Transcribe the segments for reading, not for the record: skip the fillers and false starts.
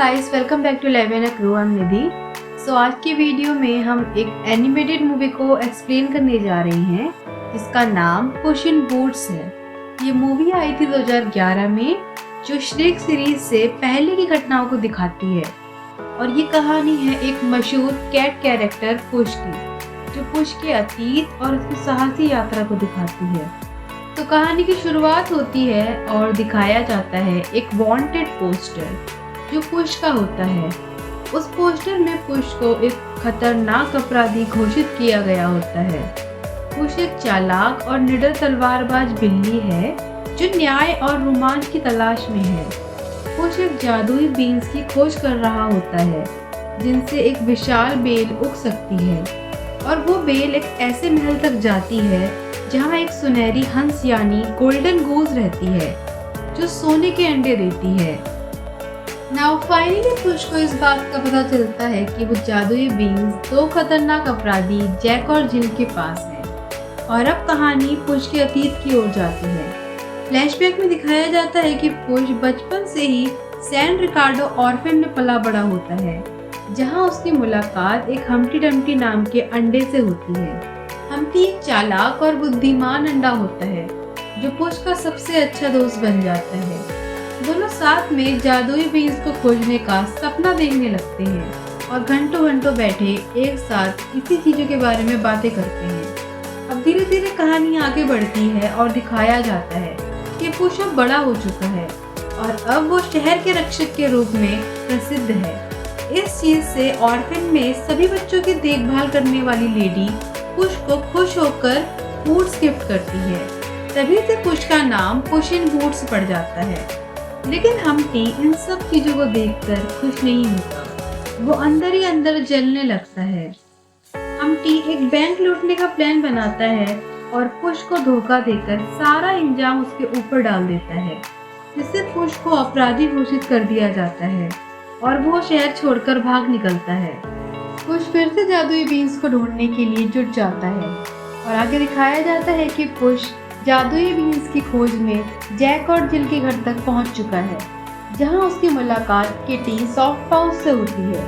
Guys, welcome back to Leven crew. I am Nidhi. So आज की video में हम एक एनिमेटेड मूवी को एक्सप्लेन करने जा रहे हैं जिसका नाम पुश इन बूट्स है। ये मूवी आई थी 2011 में, जो श्रेक सीरीज से पहले की घटनाओं को दिखाती है। और ये कहानी है एक मशहूर कैट कैरेक्टर पुश की, जो पुश के अतीत और उसकी साहसी यात्रा को दिखाती है। तो कहानी की शुरुआत होती है और दिखाया जाता है एक वांटेड पोस्टर जो पुश का होता है। उस पोस्टर में पुश को एक खतरनाक अपराधी घोषित किया गया होता है। पुश एक चालाक और निडर तलवारबाज बिल्ली है जो न्याय और रोमांच की तलाश में है। पुश एक जादुई बीन्स की खोज कर रहा होता है जिनसे एक विशाल बेल उग सकती है, और वो बेल एक ऐसे महल तक जाती है जहाँ एक सुनहरी हंस यानी गोल्डन गूज रहती है जो सोने के अंडे देती है। नाउ फाइनली पुश को इस बात का पता चलता है कि वो जादुई बीन्स दो खतरनाक अपराधी जैक और जिल के पास है। और अब कहानी पुश के अतीत की ओर जाती है। फ्लैशबैक में दिखाया जाता है कि पुश बचपन से ही सैन रिकार्डो ऑर्फन में पला बड़ा होता है, जहां उसकी मुलाकात एक हम्टी डम्टी नाम के अंडे से होती है। हम्टी एक चालाक और बुद्धिमान अंडा होता है जो पुश का सबसे अच्छा दोस्त बन जाता है। दोनों साथ में जादुई बीन्स को खोजने का सपना देखने लगते हैं और घंटों घंटों बैठे एक साथ इसी चीजों के बारे में बातें करते हैं। अब धीरे धीरे कहानी आगे बढ़ती है और दिखाया जाता है कि पुश अब बड़ा हो चुका है और अब वो शहर के रक्षक के रूप में प्रसिद्ध है। इस चीज से ऑर्फन में सभी बच्चों की देखभाल करने वाली लेडी पुश को खुश होकर बूट्स गिफ्ट करती है। तभी से पुश का नाम पुश इन बूट्स पड़ जाता है। लेकिन हम्टी इन सब चीजों को देखकर खुश नहीं होता, वो अंदर ही अंदर जलने लगता है। हम्टी एक बैंक लूटने का प्लान बनाता है और पुश को धोखा देकर सारा इंजाम उसके ऊपर डाल देता है, जिससे पुश को अपराधी घोषित कर दिया जाता है और वो शहर छोड़कर भाग निकलता है। पुश फिर से जादुई बीन्स को ढूंढने के लिए जुट जाता है और आगे दिखाया जाता है कि पुश जादुई बीन्स की खोज में जैक और जिल के घर तक पहुंच चुका है, जहां उसकी मुलाकात किटी सॉफ्ट पाउस से होती है।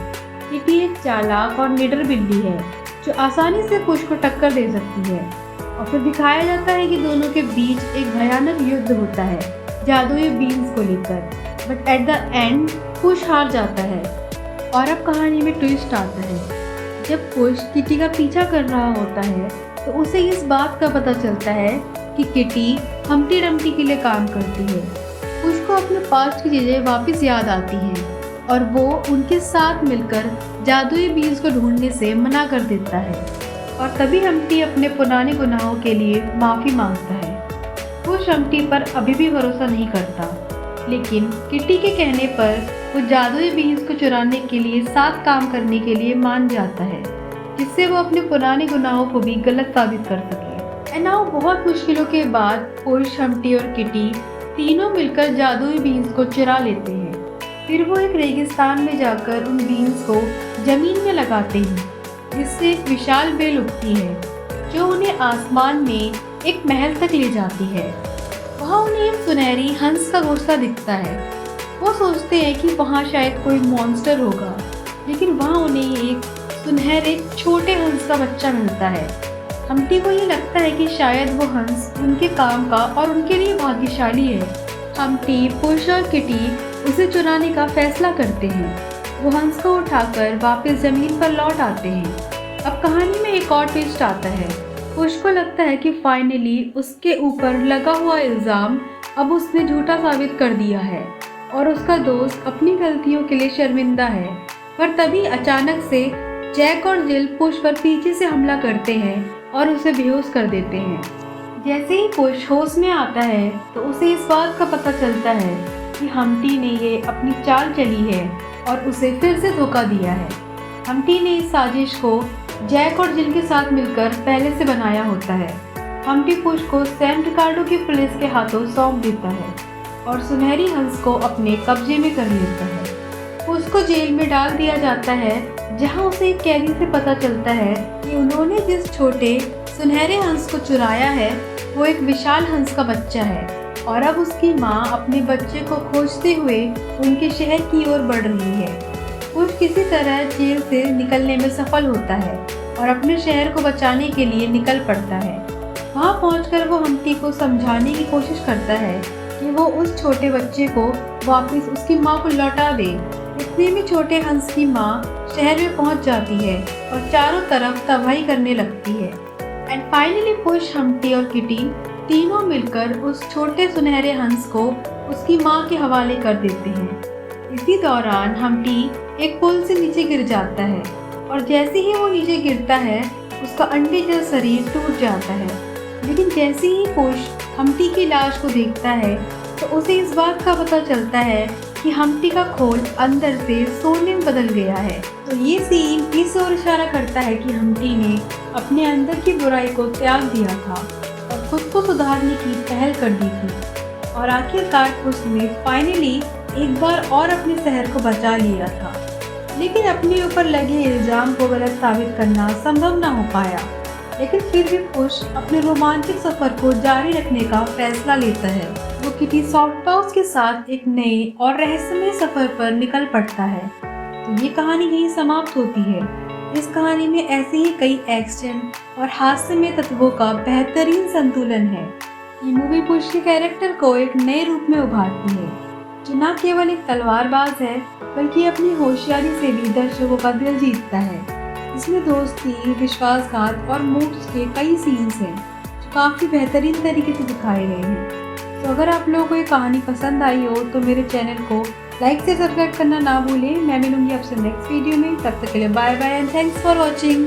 किटी एक चालाक और निडर बिल्ली है जो आसानी से पुश को टक्कर दे सकती है। और फिर दिखाया जाता है कि दोनों के बीच एक भयानक युद्ध होता है जादुई बीन्स को लेकर, but at the end push हार जाता है। और अब कहानी में ट्विस्ट आता है। जब पुश किटी का पीछा कर रहा होता है तो उसे इस बात का पता चलता है कि किटी हम्टी डम्टी के लिए काम करती है। उसको अपने पास्ट की चीज़ें वापस याद आती हैं और वो उनके साथ मिलकर जादुई बीन्स को ढूंढने से मना कर देता है। और तभी हम्टी अपने पुराने गुनाहों के लिए माफ़ी मांगता है। पुश हम्टी पर अभी भी भरोसा नहीं करता, लेकिन किटी के कहने पर वो जादुई बीन्स को चुराने के लिए साथ काम करने के लिए मान जाता है, जिससे वो अपने पुराने गुनाहों को भी गलत साबित कर सके। एंड नाउ बहुत मुश्किलों के बाद पुश, हम्टी और किटी तीनों मिलकर जादुई बीन्स को चुरा लेते हैं। फिर वो एक रेगिस्तान में जाकर उन बीन्स को जमीन में लगाते हैं, जिससे एक विशाल बेल उगती है जो उन्हें आसमान में एक महल तक ले जाती है। वहाँ उन्हें एक सुनहरी हंस का घोंसला दिखता है। वो सोचते हैं कि वहाँ शायद कोई मॉन्स्टर होगा, लेकिन वहाँ उन्हें एक सुनहरे छोटे हंस का बच्चा मिलता है। हम्टी को ये लगता है कि शायद वो हंस उनके काम का और उनके लिए भाग्यशाली है। हम्टी, पुश और किटी उसे चुराने का फैसला करते हैं। वो हंस को उठाकर वापस जमीन पर लौट आते हैं। अब कहानी में एक और ट्विस्ट आता है। पुश को लगता है कि फाइनली उसके ऊपर लगा हुआ इल्ज़ाम अब उसने झूठा साबित कर दिया है और उसका दोस्त अपनी गलतियों के लिए शर्मिंदा है। पर तभी अचानक से जैक और जिल पुश पर पीछे से हमला करते हैं और उसे बेहोश कर देते हैं। जैसे ही पुश होश में आता है तो उसे इस बात का पता चलता है कि हम्टी ने ये अपनी चाल चली है और उसे फिर से धोखा दिया है। हम्टी ने इस साजिश को जैक और जिल के साथ मिलकर पहले से बनाया होता है। हम्टी पुश को सैन रिकार्डो की पुलिस के हाथों सौंप देता है और सुनहरी हंस को अपने कब्जे में कर लेता है। उसको जेल में डाल दिया जाता है, जहां उसे एक कैदी से पता चलता है कि उन्होंने जिस छोटे सुनहरे हंस को चुराया है वो एक विशाल हंस का बच्चा है और अब उसकी माँ अपने बच्चे को खोजते हुए उनके शहर की ओर बढ़ रही है। पुश किसी तरह जेल से निकलने में सफल होता है और अपने शहर को बचाने के लिए निकल पड़ता है। वहाँ पहुंचकर वो हम्टी को समझाने की कोशिश करता है कि वो उस छोटे बच्चे को वापस उसकी माँ को लौटा दे। इतने में छोटे हंस की माँ शहर में पहुंच जाती है और चारों तरफ तबाही करने लगती है। एंड फाइनली पुश, हम्टी और किटी तीनों मिलकर उस छोटे सुनहरे हंस को उसकी माँ के हवाले कर देते हैं। इसी दौरान हम्टी एक पुल से नीचे गिर जाता है और जैसे ही वो नीचे गिरता है उसका अंडे शरीर टूट जाता है। लेकिन जैसे ही पुश हम्टी की लाश को देखता है तो उसे इस बात का पता चलता है कि हम्टी का खोल अंदर से सोने में बदल गया है। तो ये सीन इस ओर इशारा करता है कि हम्टी ने अपने अंदर की बुराई को त्याग दिया था और खुद को सुधारने की पहल कर दी थी और आखिरकार उसने फाइनली एक बार और अपने शहर को बचा लिया था। लेकिन अपने ऊपर लगे इल्जाम को गलत साबित करना संभव न हो पाया। लेकिन फिर भी पुश अपने रोमांचक सफर को जारी रखने का फैसला लेता है। वो किटी सॉफ्टपाउस के साथ एक नए और रहस्यमय सफर पर निकल पड़ता है। तो ये कहानी यहीं समाप्त होती है। इस कहानी में ऐसे ही कई एक्शन और हास्यमय तत्वों का बेहतरीन संतुलन है। ये मूवी पुश के कैरेक्टर को एक नए रूप में उभारती है, जो न केवल एक तलवारबाज है बल्कि अपनी होशियारी से भी दर्शकों का दिल जीतता है। इसमें दोस्ती, विश्वासघात और मूड्स के कई सीन्स हैं जो काफ़ी बेहतरीन तरीके से दिखाए गए हैं। तो अगर आप लोगों को ये कहानी पसंद आई हो तो मेरे चैनल को लाइक से सब्सक्राइब करना ना भूलें। मैं मिलूंगी आपसे नेक्स्ट वीडियो में। तब तक के लिए bye bye and thanks for watching.